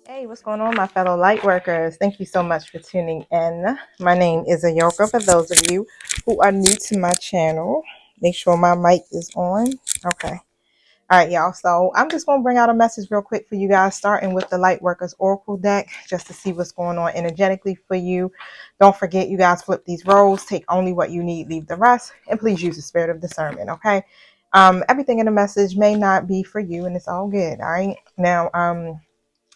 Hey, what's going on, my fellow light workers? Thank you so much for tuning in. My name is Ayoka. For those of you who are new to my channel, make sure my mic is on. Okay. All right, y'all. So I'm just going to bring out a message real quick for you guys, starting with the Light Workers Oracle deck, just to see what's going on energetically for you. Don't forget, you guys flip these roles. Take only what you need, leave the rest, and please use the spirit of discernment, okay? Everything in the message may not be for you, and it's all good, all right? Now,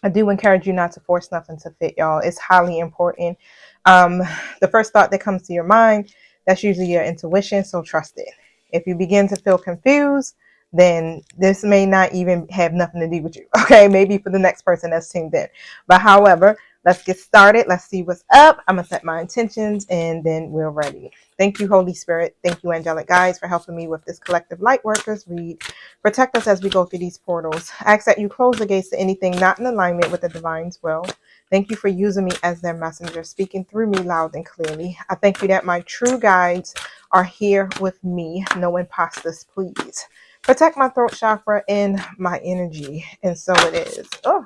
I do encourage you not to force nothing to fit, y'all. It's highly important. Um, the first thought that comes to your mind, that's usually your intuition, so trust it. If you begin to feel confused, then this may not even have nothing to do with you, okay? Maybe for the next person that's tuned in. But however, let's get started. Let's see what's up. I'm going to set my intentions, and then we're ready. Thank you, Holy Spirit. Thank you, angelic guides, for helping me with this collective light workers read. Protect us as we go through these portals. I ask that you close the gates to anything not in alignment with the divine's will. Thank you for using me as their messenger, speaking through me loud and clearly. I thank you that my true guides are here with me. No imposters, please. Protect my throat chakra and my energy. And so it is. Oh,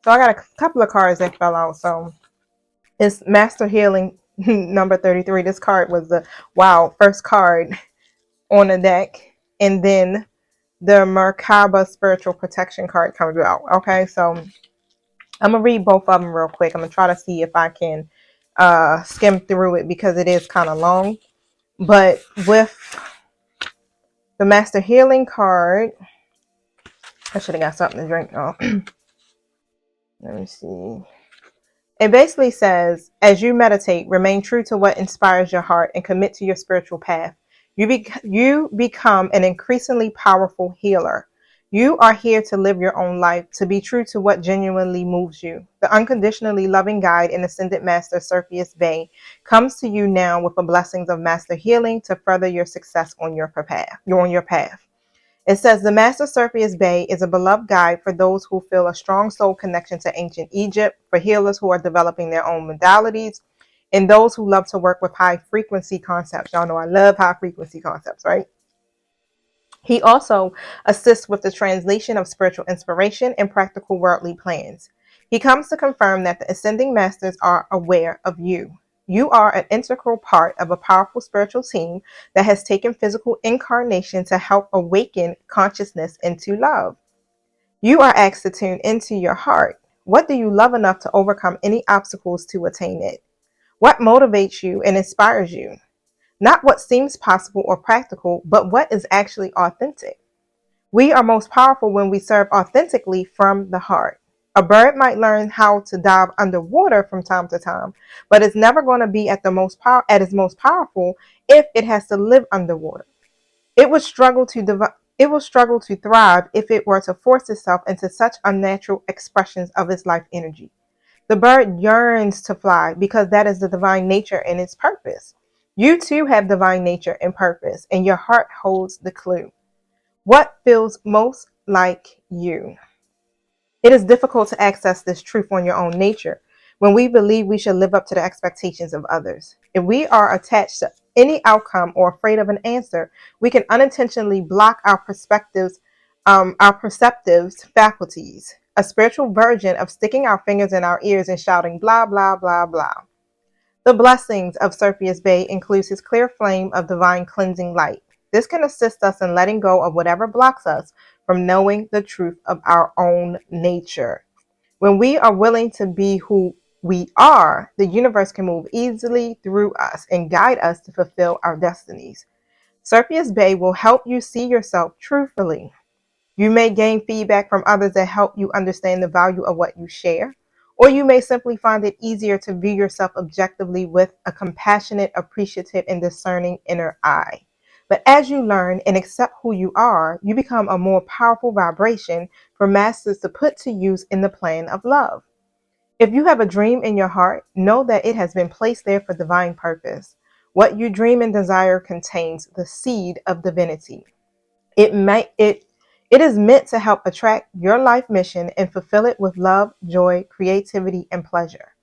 so I got a couple of cards that fell out. So it's Master Healing number 33. This card was the first card on the deck. And then the Merkaba spiritual protection card comes out. Okay, so I'm gonna read both of them real quick. I'm gonna try to see if I can skim through it because it is kind of long. But with the Master Healing card, I should have got something to drink. Oh, let me see. It basically says, as you meditate, remain true to what inspires your heart and commit to your spiritual path. You become an increasingly powerful healer. You are here to live your own life, to be true to what genuinely moves you. The unconditionally loving guide and ascended master, Surfius Bay, comes to you now with the blessings of master healing to further your success on your path. You're on your path. It says the Master Surfius Bay is a beloved guide for those who feel a strong soul connection to ancient Egypt, for healers who are developing their own modalities, and those who love to work with high frequency concepts. Y'all know I love high frequency concepts, right? He also assists with the translation of spiritual inspiration and practical worldly plans. He comes to confirm that the ascending masters are aware of you. You are an integral part of a powerful spiritual team that has taken physical incarnation to help awaken consciousness into love. You are asked to tune into your heart. What do you love enough to overcome any obstacles to attain it? What motivates you and inspires you? Not what seems possible or practical, but what is actually authentic. We are most powerful when we serve authentically from the heart. A bird might learn how to dive underwater from time to time, but it's never going to be at its most powerful if it has to live underwater. It would struggle to thrive if it were to force itself into such unnatural expressions of its life energy. The bird yearns to fly because that is the divine nature and its purpose. You too have divine nature and purpose, and your heart holds the clue. What feels most like you? It is difficult to access this truth on your own nature when we believe we should live up to the expectations of others. If we are attached to any outcome or afraid of an answer, we can unintentionally block our perceptive faculties, a spiritual version of sticking our fingers in our ears and shouting blah, blah, blah, blah. The blessings of Surfius Bay includes his clear flame of divine cleansing light. This can assist us in letting go of whatever blocks us from knowing the truth of our own nature. When we are willing to be who we are, the universe can move easily through us and guide us to fulfill our destinies. Surfius Bay will help you see yourself truthfully. You may gain feedback from others that help you understand the value of what you share, or you may simply find it easier to view yourself objectively with a compassionate, appreciative, and discerning inner eye. But as you learn and accept who you are, you become a more powerful vibration for masters to put to use in the plan of love. If you have a dream in your heart, know that it has been placed there for divine purpose. What you dream and desire contains the seed of divinity. It is meant to help attract your life mission and fulfill it with love, joy, creativity, and pleasure.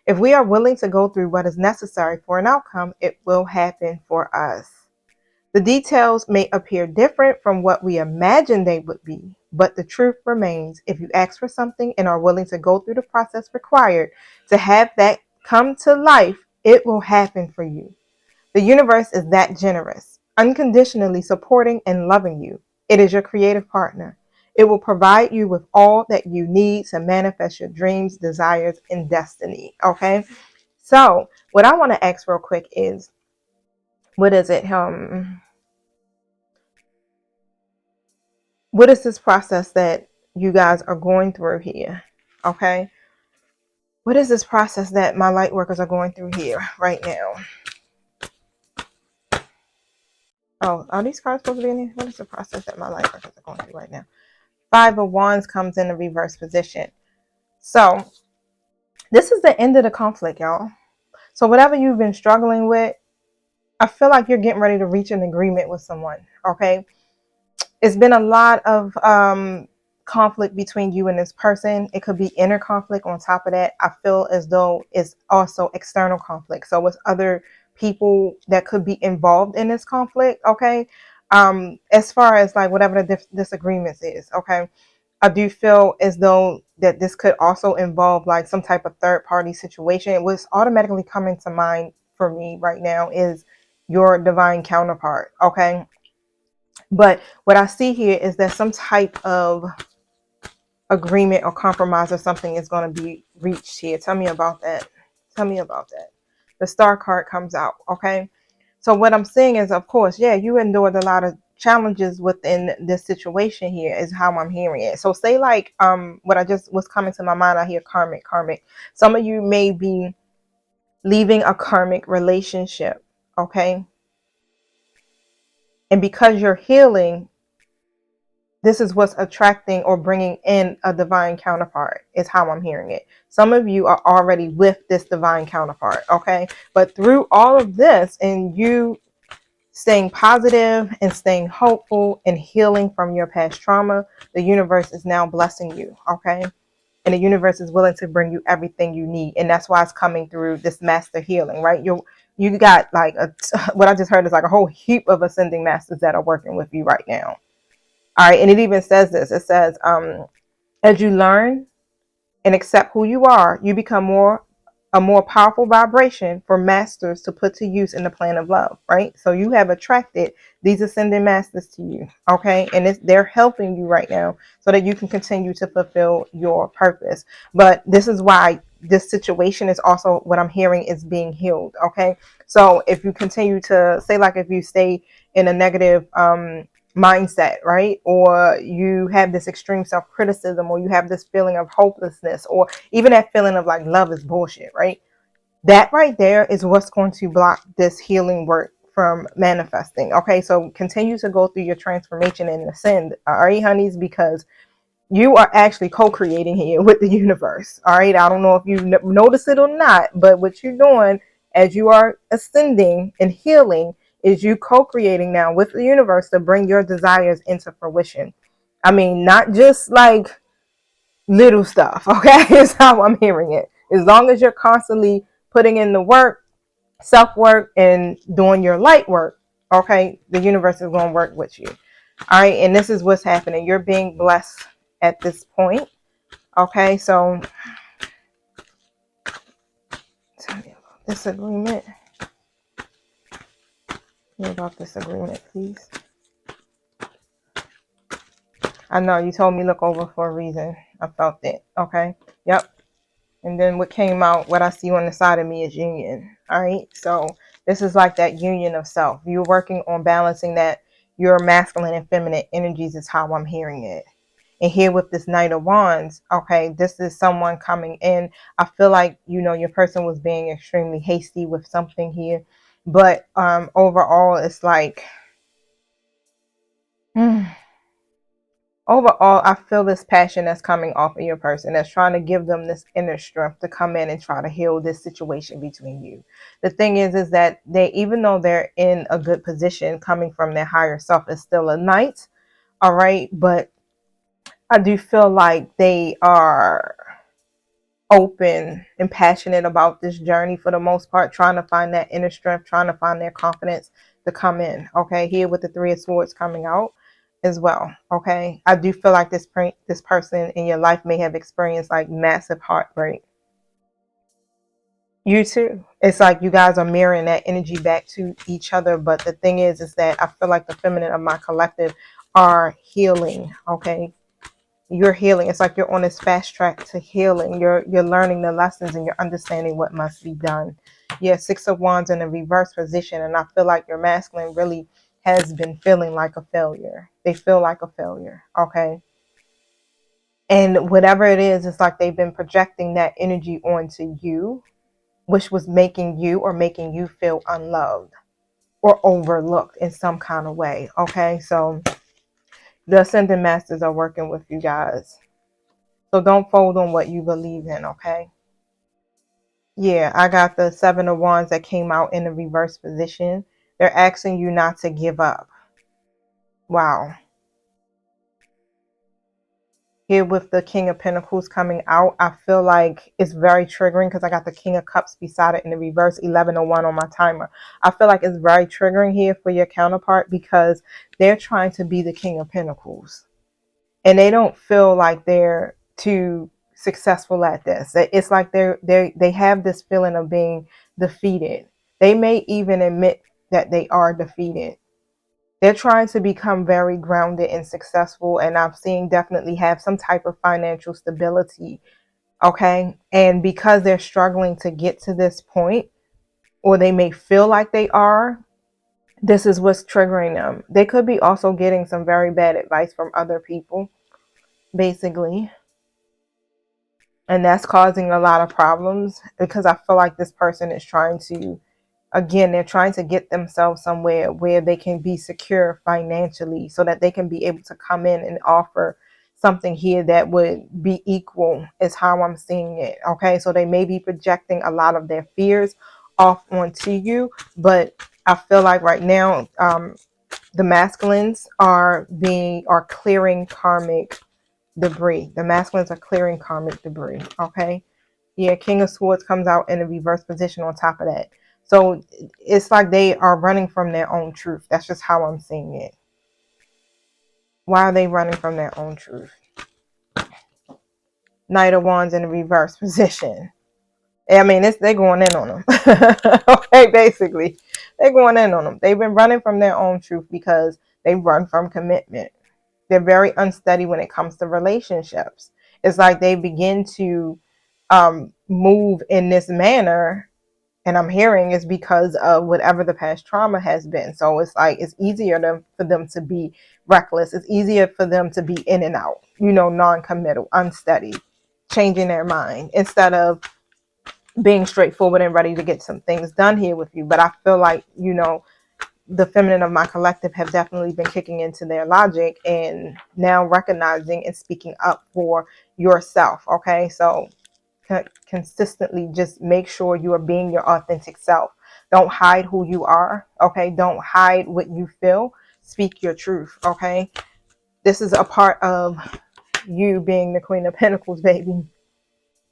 If we are willing to go through what is necessary for an outcome, it will happen for us. The details may appear different from what we imagine they would be, But the truth remains, if you ask for something and are willing to go through the process required to have that come to life, it will happen for you. The universe is that generous, unconditionally supporting and loving you. It is your creative partner. It will provide you with all that you need to manifest your dreams, desires, and destiny. Okay? So, what I want to ask real quick is, what is it? What is this process that you guys are going through here? Okay? What is this process that my light workers are going through here right now? Oh, are these cards supposed to be in here? What is the process that my light workers are going through right now? Five of Wands comes in the reverse position. So this is the end of the conflict, y'all. So whatever you've been struggling with, I feel like you're getting ready to reach an agreement with someone. Okay. It's been a lot of conflict between you and this person. It could be inner conflict on top of that. I feel as though it's also external conflict. So it's other people that could be involved in this conflict. Okay. As far as like whatever the disagreements is. Okay. I do feel as though that this could also involve like some type of third party situation. What's automatically coming to mind for me right now is your divine counterpart. Okay. But what I see here is that some type of agreement or compromise or something is going to be reached here. Tell me about that. Tell me about that. The star card comes out. Okay. So what I'm saying is, of course, yeah, you endured a lot of challenges within this situation here is how I'm hearing it. So say like what I just was coming to my mind, I hear karmic. Some of you may be leaving a karmic relationship, okay? And because you're healing, this is what's attracting or bringing in a divine counterpart is how I'm hearing it. Some of you are already with this divine counterpart, okay? But through all of this and you staying positive and staying hopeful and healing from your past trauma, the universe is now blessing you, okay? And the universe is willing to bring you everything you need. And that's why it's coming through this master healing, right? You got like what I just heard is like a whole heap of ascending masters that are working with you right now. All right. And it even says this. It says, as you learn and accept who you are, you become a more powerful vibration for masters to put to use in the plan of love, right? So you have attracted these ascending masters to you, okay? And they're helping you right now so that you can continue to fulfill your purpose. But this is why this situation is also what I'm hearing is being healed, okay? So if you continue to say, like if you stay in a negative mindset, right? Or you have this extreme self-criticism, or you have this feeling of hopelessness, or even that feeling of like love is bullshit, right? That right there is what's going to block this healing work from manifesting. Okay, so continue to go through your transformation and ascend, all right, honeys, because you are actually co-creating here with the universe. All right, I don't know if you notice it or not, but what you're doing as you are ascending and healing is you co-creating now with the universe to bring your desires into fruition. I mean, not just like little stuff, okay? Is how I'm hearing it. As long as you're constantly putting in the work, self work, and doing your light work, okay, the universe is going to work with you. All right, and this is what's happening. You're being blessed at this point. Okay, so tell me about this agreement. Tell me about this agreement, please. I know you told me look over for a reason. I felt it. Okay. Yep. And then what came out, what I see on the side of me is union. All right. So this is like that union of self. You're working on balancing that your masculine and feminine energies is how I'm hearing it. And here with this Knight of Wands, okay, this is someone coming in. I feel like, your person was being extremely hasty with something here. But overall, it's like, overall, I feel this passion that's coming off of your person that's trying to give them this inner strength to come in and try to heal this situation between you. The thing is that they, even though they're in a good position coming from their higher self, is still a knight. All right. But I do feel like they are open and passionate about this journey for the most part, trying to find that inner strength, trying to find their confidence to come in. Okay. Here with the Three of Swords coming out. as well. Okay. I do feel like this person in your life may have experienced like massive heartbreak. You too. It's like you guys are mirroring that energy back to each other. But the thing is that I feel like the feminine of my collective are healing. Okay. You're healing. It's like you're on this fast track to healing. You're learning the lessons and you're understanding what must be done. Yeah, Six of Wands in a reverse position. And I feel like your masculine really has been feeling like a failure. They feel like a failure. Okay. And whatever it is, it's like they've been projecting that energy onto you, which was making you or making you feel unloved or overlooked in some kind of way. Okay. So the Ascended Masters are working with you guys. So don't fold on what you believe in. Okay. Yeah, I got the Seven of Wands that came out in the reverse position. They're asking you not to give up. Wow. Here with the King of Pentacles coming out, I feel like it's very triggering because I got the King of Cups beside it in the reverse, 11:01 on my timer. I feel like it's very triggering here for your counterpart because they're trying to be the King of Pentacles. And they don't feel like they're too successful at this. It's like they have this feeling of being defeated. They may even admit that they are defeated. They're trying to become very grounded and successful, and I'm seeing definitely have some type of financial stability. Okay. And because they're struggling to get to this point, or they may feel like they are, this is what's triggering them. They could be also getting some very bad advice from other people, basically. And that's causing a lot of problems because I feel like this person is trying to, again, they're trying to get themselves somewhere where they can be secure financially so that they can be able to come in and offer something here that would be equal, is how I'm seeing it. Okay. So they may be projecting a lot of their fears off onto you, but I feel like right now, the masculines are clearing karmic debris. The masculines are clearing karmic debris. Okay. Yeah, King of Swords comes out in a reverse position on top of that. So it's like they are running from their own truth. That's just how I'm seeing it. Why are they running from their own truth? Knight of Wands in a reverse position. I mean, they're going in on them. Okay, basically. They're going in on them. They've been running from their own truth because they run from commitment. They're very unsteady when it comes to relationships. It's like they begin to move in this manner, and I'm hearing is because of whatever the past trauma has been. So it's like it's easier for them to be reckless. It's easier for them to be in and out, non-committal, unsteady, changing their mind instead of being straightforward and ready to get some things done here with you. But I feel like, the feminine of my collective have definitely been kicking into their logic and now recognizing and speaking up for yourself. Okay. So consistently just make sure you are being your authentic self. Don't hide who you are. Okay. Don't hide what you feel. Speak your truth. Okay. This is a part of you being the Queen of Pentacles, baby.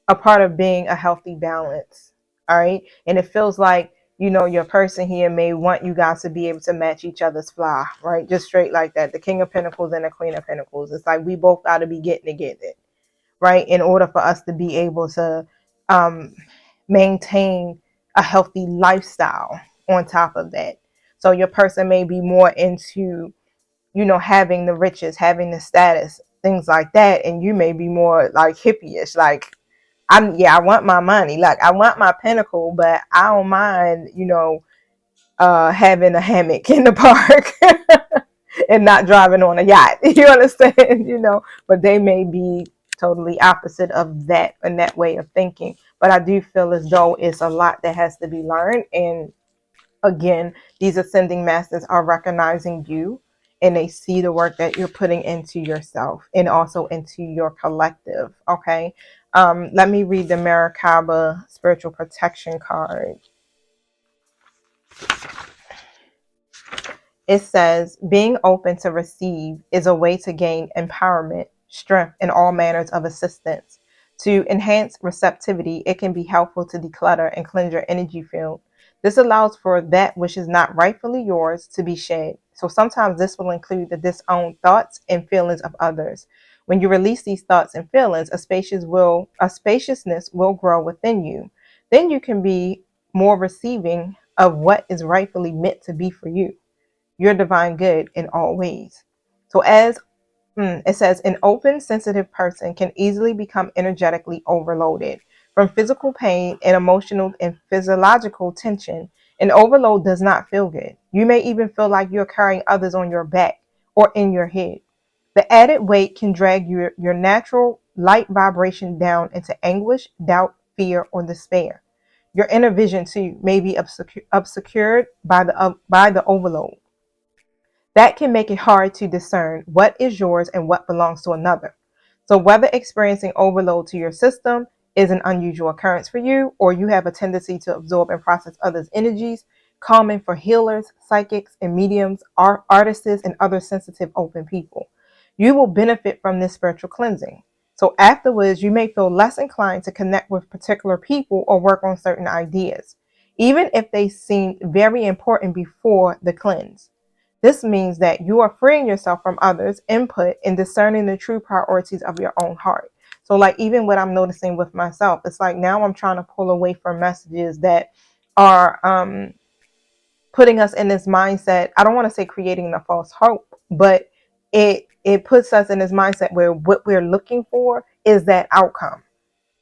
A part of being a healthy balance. All right. And it feels like, your person here may want you guys to be able to match each other's fly, right? Just straight like that. The King of Pentacles and the Queen of Pentacles. It's like we both got to be getting to get it, right? In order for us to be able to maintain a healthy lifestyle on top of that. So your person may be more into, having the riches, having the status, things like that. And you may be more like hippie-ish, like, I want my money. Like, I want my pinnacle, but I don't mind, having a hammock in the park and not driving on a yacht. You understand? But they may be totally opposite of that and that way of thinking. But I do feel as though it's a lot that has to be learned. And again, these ascending masters are recognizing you and they see the work that you're putting into yourself and also into your collective. Okay. Let me read the Maracaba spiritual protection card. It says, being open to receive is a way to gain empowerment, strength, and all manners of assistance. To enhance receptivity, it can be helpful to declutter and cleanse your energy field. This allows for that which is not rightfully yours to be shed So sometimes this will include the disowned thoughts and feelings of others. When you release these thoughts and feelings, a spaciousness will grow within you. Then you can be more receiving of what is rightfully meant to be for you, your divine good in all ways. So as it says, an open, sensitive person can easily become energetically overloaded. From physical pain and emotional and physiological tension, an overload does not feel good. You may even feel like you're carrying others on your back or in your head. The added weight can drag your natural light vibration down into anguish, doubt, fear, or despair. Your inner vision, too, may be obscured by the overload. That can make it hard to discern what is yours and what belongs to another. So, whether experiencing overload to your system is an unusual occurrence for you, or you have a tendency to absorb and process others' energies, common for healers, psychics, and mediums, artists, and other sensitive, open people, you will benefit from this spiritual cleansing. So, afterwards, you may feel less inclined to connect with particular people or work on certain ideas, even if they seemed very important before the cleanse. This means that you are freeing yourself from others' input and discerning the true priorities of your own heart. So, like, even what I'm noticing with myself, it's like now I'm trying to pull away from messages that are putting us in this mindset. I don't want to say creating the false hope, but it puts us in this mindset where what we're looking for is that outcome,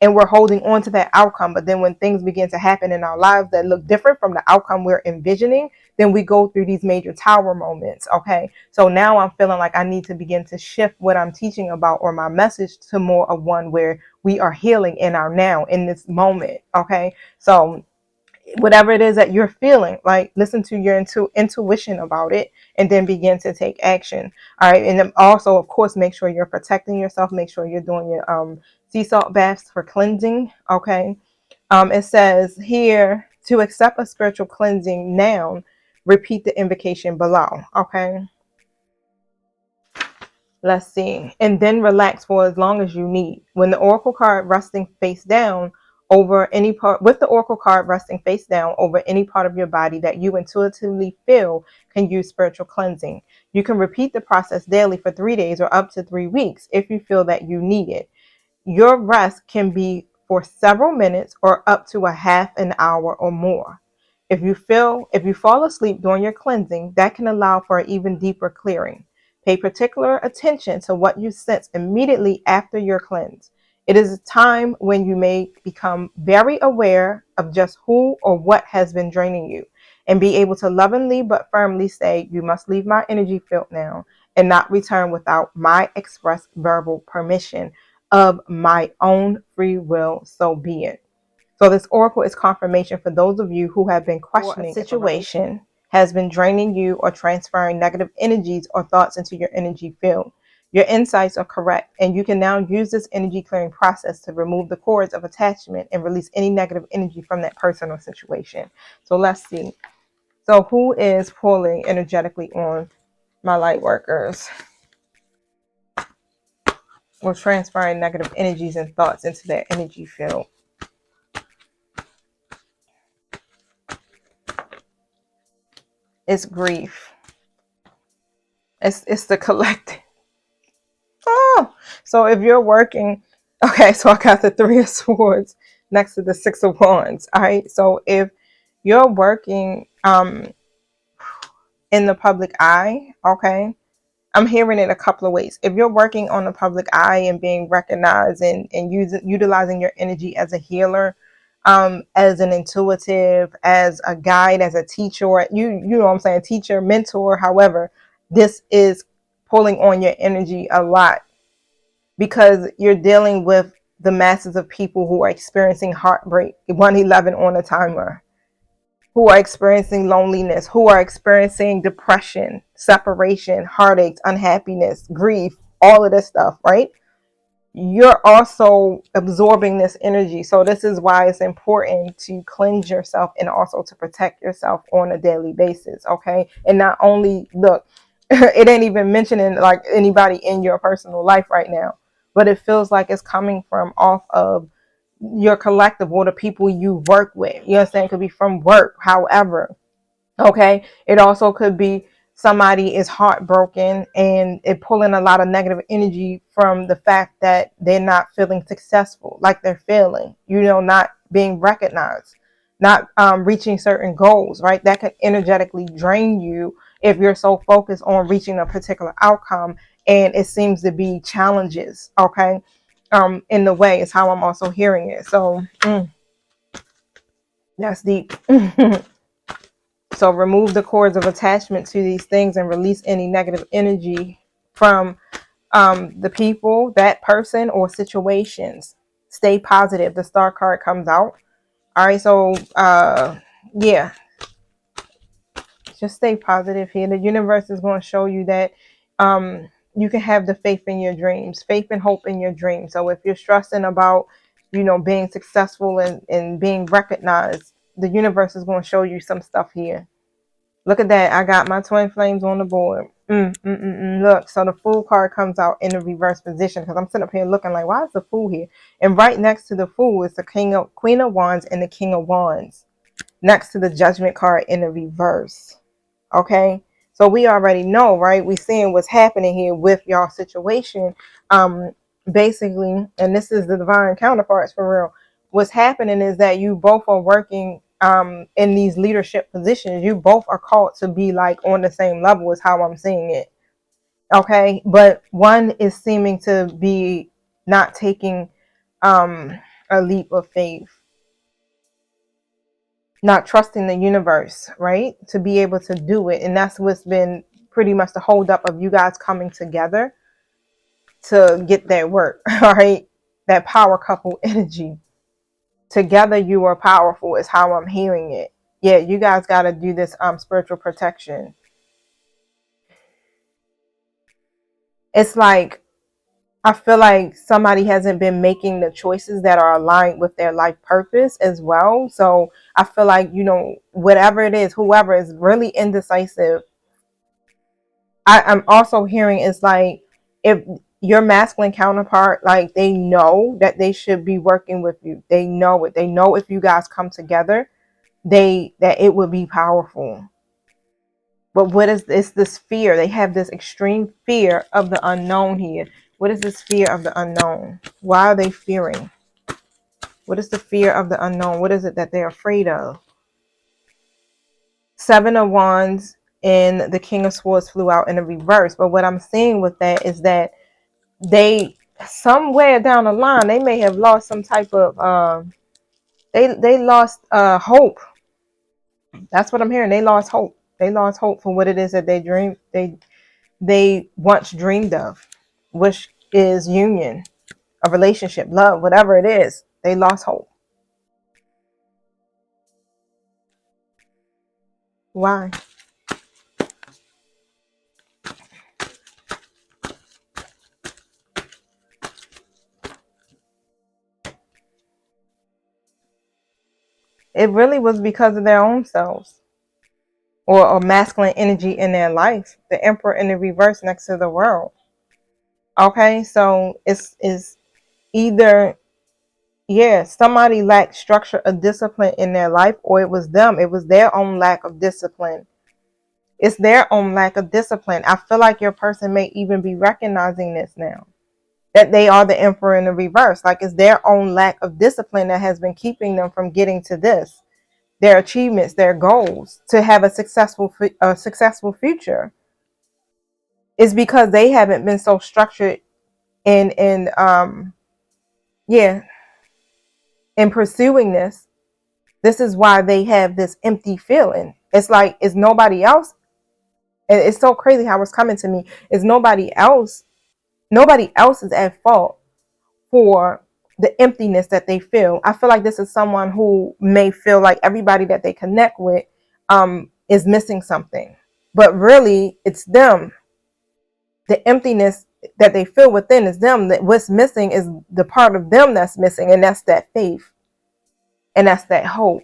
and we're holding on to that outcome. But then when things begin to happen in our lives that look different from the outcome we're envisioning, then we go through these major tower moments. Okay. So now I'm feeling like I need to begin to shift what I'm teaching about or my message to more of one where we are healing in our now, in this moment. Okay. So whatever it is that you're feeling, like, listen to your intuition about it and then begin to take action. All right. And then also, of course, make sure you're protecting yourself. Make sure you're doing your sea salt baths for cleansing. Okay. It says here, to accept a spiritual cleansing now, repeat the invocation below. Okay. Let's see. And then relax for as long as you need. When the oracle card resting face down over any part, with the oracle card resting face down over any part of your body that you intuitively feel can use spiritual cleansing. You can repeat the process daily for 3 days or up to 3 weeks if you feel that you need it. Your rest can be for several minutes or up to a half an hour or more. If you fall asleep during your cleansing, that can allow for an even deeper clearing. Pay particular attention to what you sense immediately after your cleanse. It is a time when you may become very aware of just who or what has been draining you and be able to lovingly but firmly say, you must leave my energy field now and not return without my express verbal permission of my own free will, so be it. So this oracle is confirmation for those of you who have been questioning a situation has been draining you or transferring negative energies or thoughts into your energy field. Your insights are correct, and you can now use this energy clearing process to remove the cords of attachment and release any negative energy from that person or situation. So let's see. So who is pulling energetically on my light workers or transferring negative energies and thoughts into their energy field? It's grief. It's the collective. Oh, so if you're working, okay, so I got the Three of Swords next to the Six of Wands. All right, so if you're working in the public eye, okay, I'm hearing it a couple of ways. If you're working on the public eye and being recognized and utilizing your energy as a healer, as an intuitive, as a guide, as a teacher, you know what I'm saying, teacher, mentor, however, this is pulling on your energy a lot because you're dealing with the masses of people who are experiencing heartbreak, 111 on a timer, who are experiencing loneliness, who are experiencing depression, separation, heartaches, unhappiness, grief, all of this stuff, right? You're also absorbing this energy. So this is why it's important to cleanse yourself and also to protect yourself on a daily basis. Okay. And not only look, it ain't even mentioning like anybody in your personal life right now, but it feels like it's coming from off of your collective or the people you work with. You know what I'm saying? It could be from work, however. Okay. It also could be somebody is heartbroken and it pulling a lot of negative energy from the fact that they're not feeling successful, like they're failing, not being recognized, not reaching certain goals, right? That could energetically drain you if you're so focused on reaching a particular outcome and it seems to be challenges, okay, in the way is how I'm also hearing it. So that's deep. So remove the cords of attachment to these things and release any negative energy from the people, that person, or situations. Stay positive. The star card comes out. All right, so yeah, just stay positive here. The universe is going to show you that you can have the faith in your dreams, faith and hope in your dreams. So if you're stressing about, being successful and being recognized, the universe is going to show you some stuff here. Look at that. I got my twin flames on the board. Look, so the Fool card comes out in the reverse position because I'm sitting up here looking like, why is the Fool here? And right next to the Fool is the Queen of Wands and the King of Wands next to the Judgment card in the reverse. Okay, so we already know, right? We seeing what's happening here with y'all situation. Basically, and this is the divine counterparts for real. What's happening is that you both are working in these leadership positions. You both are called to be like on the same level as how I'm seeing it. Okay, but one is seeming to be not taking a leap of faith, not trusting the universe, right, to be able to do it. And that's what's been pretty much the holdup of you guys coming together to get that work. All right, that power couple energy. Together you are powerful is how I'm hearing it. Yeah, you guys got to do this spiritual protection. It's like I feel like somebody hasn't been making the choices that are aligned with their life purpose as well. So I feel like, whatever it is, whoever is really indecisive. I'm also hearing it's like if your masculine counterpart, like they know that they should be working with you. They know it. They know if you guys come together, that it would be powerful. But what is this fear? They have this extreme fear of the unknown here. What is this fear of the unknown? Why are they fearing? What is the fear of the unknown? What is it that they're afraid of? Seven of Wands and the King of Swords flew out in the reverse. But what I'm seeing with that is that they, somewhere down the line, they may have lost some type of they lost hope. That's what I'm hearing. They lost hope. They lost hope for what it is that they once dreamed of, which is union, a relationship, love, whatever it is. They lost hope. Why? It really was because of their own selves, or masculine energy in their life. The Emperor in the reverse next to the World. Okay, so it's either, yeah, somebody lacked structure or discipline in their life, or it was them. It was their own lack of discipline. It's their own lack of discipline. I feel like your person may even be recognizing this now, that they are the Emperor in the reverse. Like it's their own lack of discipline that has been keeping them from getting to this, their achievements, their goals, to have a successful future. Is because they haven't been so structured in yeah, in pursuing this. This is why they have this empty feeling. It's like it's nobody else. And it's so crazy how it's coming to me. It's nobody else. Nobody else is at fault for the emptiness that they feel. I feel like this is someone who may feel like everybody that they connect with is missing something. But really, it's them. The emptiness that they feel within is them. That what's missing is the part of them that's missing, and that's that faith, and that's that hope,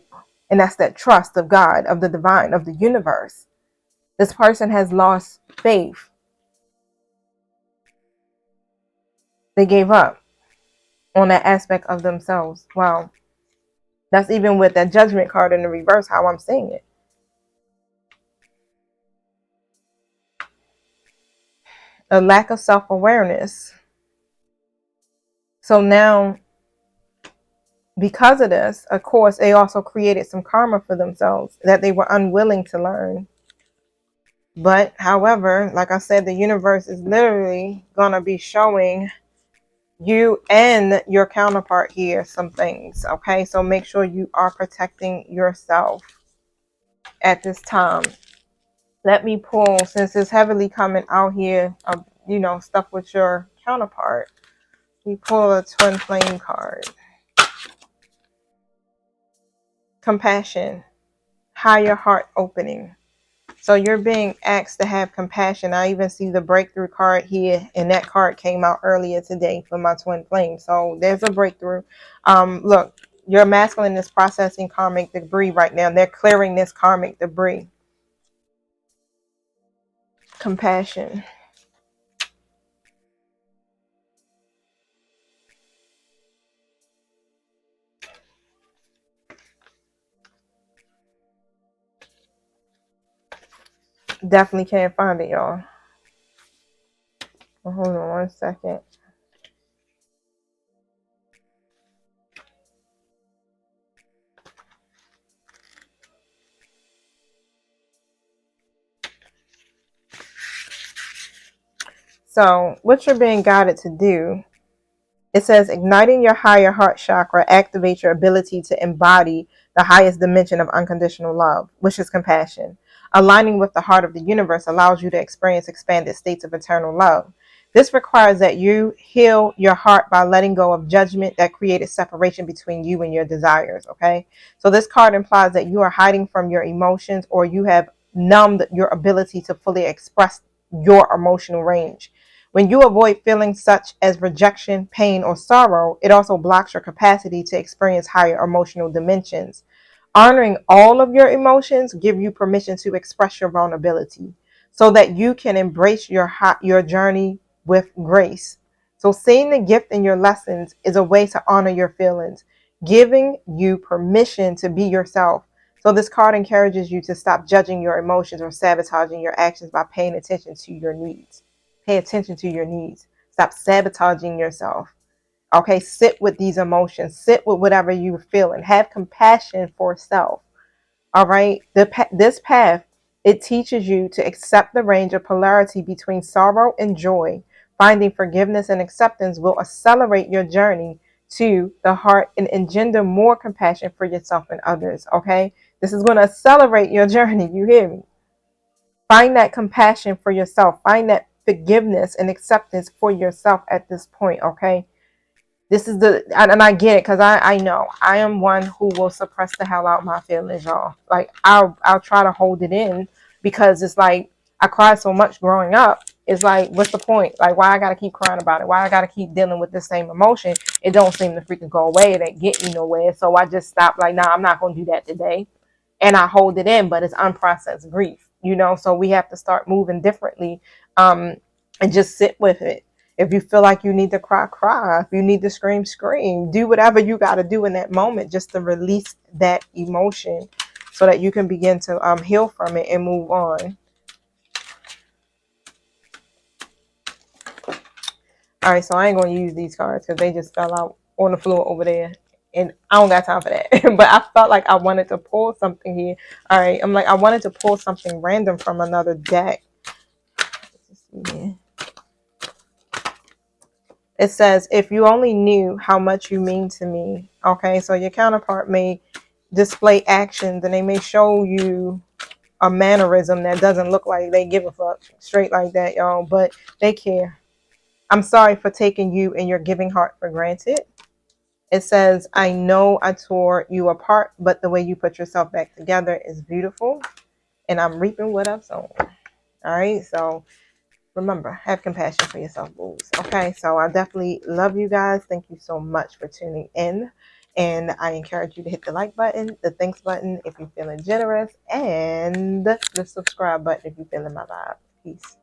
and that's that trust of God, of the divine, of the universe. This person has lost faith. They gave up on that aspect of themselves. Wow. That's even with that Judgment card in the reverse, how I'm seeing it. a lack of self-awareness. So now, because of this, of course, they also created some karma for themselves that they were unwilling to learn. But however, like I said, the universe is literally going to be showing you and your counterpart here some things. Okay, so make sure you are protecting yourself at this time. Let me pull, since it's heavily coming out here, stuff with your counterpart. We pull a twin flame card. Compassion, higher heart opening. So you're being asked to have compassion. I even see the breakthrough card here, and that card came out earlier today for my twin flame. So there's a breakthrough. Look, your masculine is processing karmic debris right now. They're clearing this karmic debris. Compassion. Definitely can't find it, y'all. Well, hold on one second. So what you're being guided to do, it says igniting your higher heart chakra activates your ability to embody the highest dimension of unconditional love, which is compassion. Aligning with the heart of the universe allows you to experience expanded states of eternal love. This requires that you heal your heart by letting go of judgment that created separation between you and your desires. Okay, so this card implies that you are hiding from your emotions, or you have numbed your ability to fully express your emotional range. When you avoid feelings such as rejection, pain, or sorrow, it also blocks your capacity to experience higher emotional dimensions. Honoring all of your emotions give you permission to express your vulnerability so that you can embrace your journey with grace. So seeing the gift in your lessons is a way to honor your feelings, giving you permission to be yourself. So this card encourages you to stop judging your emotions or sabotaging your actions by paying attention to your needs. Pay attention to your needs. Stop sabotaging yourself. Okay, sit with these emotions. Sit with whatever you feel and have compassion for self. All right, this path, it teaches you to accept the range of polarity between sorrow and joy. Finding forgiveness and acceptance will accelerate your journey to the heart and engender more compassion for yourself and others. Okay, this is going to accelerate your journey. You hear me? Find that compassion for yourself. Find that forgiveness and acceptance for yourself at this point. Okay, this is and I get it, because I know I am one who will suppress the hell out my feelings, y'all. Like I'll try to hold it in, because it's like I cried so much growing up. It's like, what's the point? Like, why I gotta keep crying about it? Why I gotta keep dealing with the same emotion? It don't seem to freaking go away. It ain't get me nowhere. So I just stopped. Like, nah, I'm not gonna do that today, and I hold it in. But it's unprocessed grief, So we have to start moving differently, and just sit with it. If you feel like you need to cry, cry. If you need to scream, scream. Do whatever you got to do in that moment just to release that emotion so that you can begin to heal from it and move on. All right, so I ain't going to use these cards because they just fell out on the floor over there. And I don't got time for that. But I felt like I wanted to pull something here. All right, I'm like, I wanted to pull something random from another deck. Let's see here. It says, if you only knew how much you mean to me. Okay, so your counterpart may display actions and they may show you a mannerism that doesn't look like they give a fuck, straight like that, y'all, but they care. I'm sorry for taking you and your giving heart for granted. It says, I know I tore you apart, but the way you put yourself back together is beautiful, and I'm reaping what I've sown. All right, so remember, have compassion for yourself, booze. Okay, so I definitely love you guys. Thank you so much for tuning in. And I encourage you to hit the like button, the thanks button if you're feeling generous, and the subscribe button if you're feeling my vibe. Peace.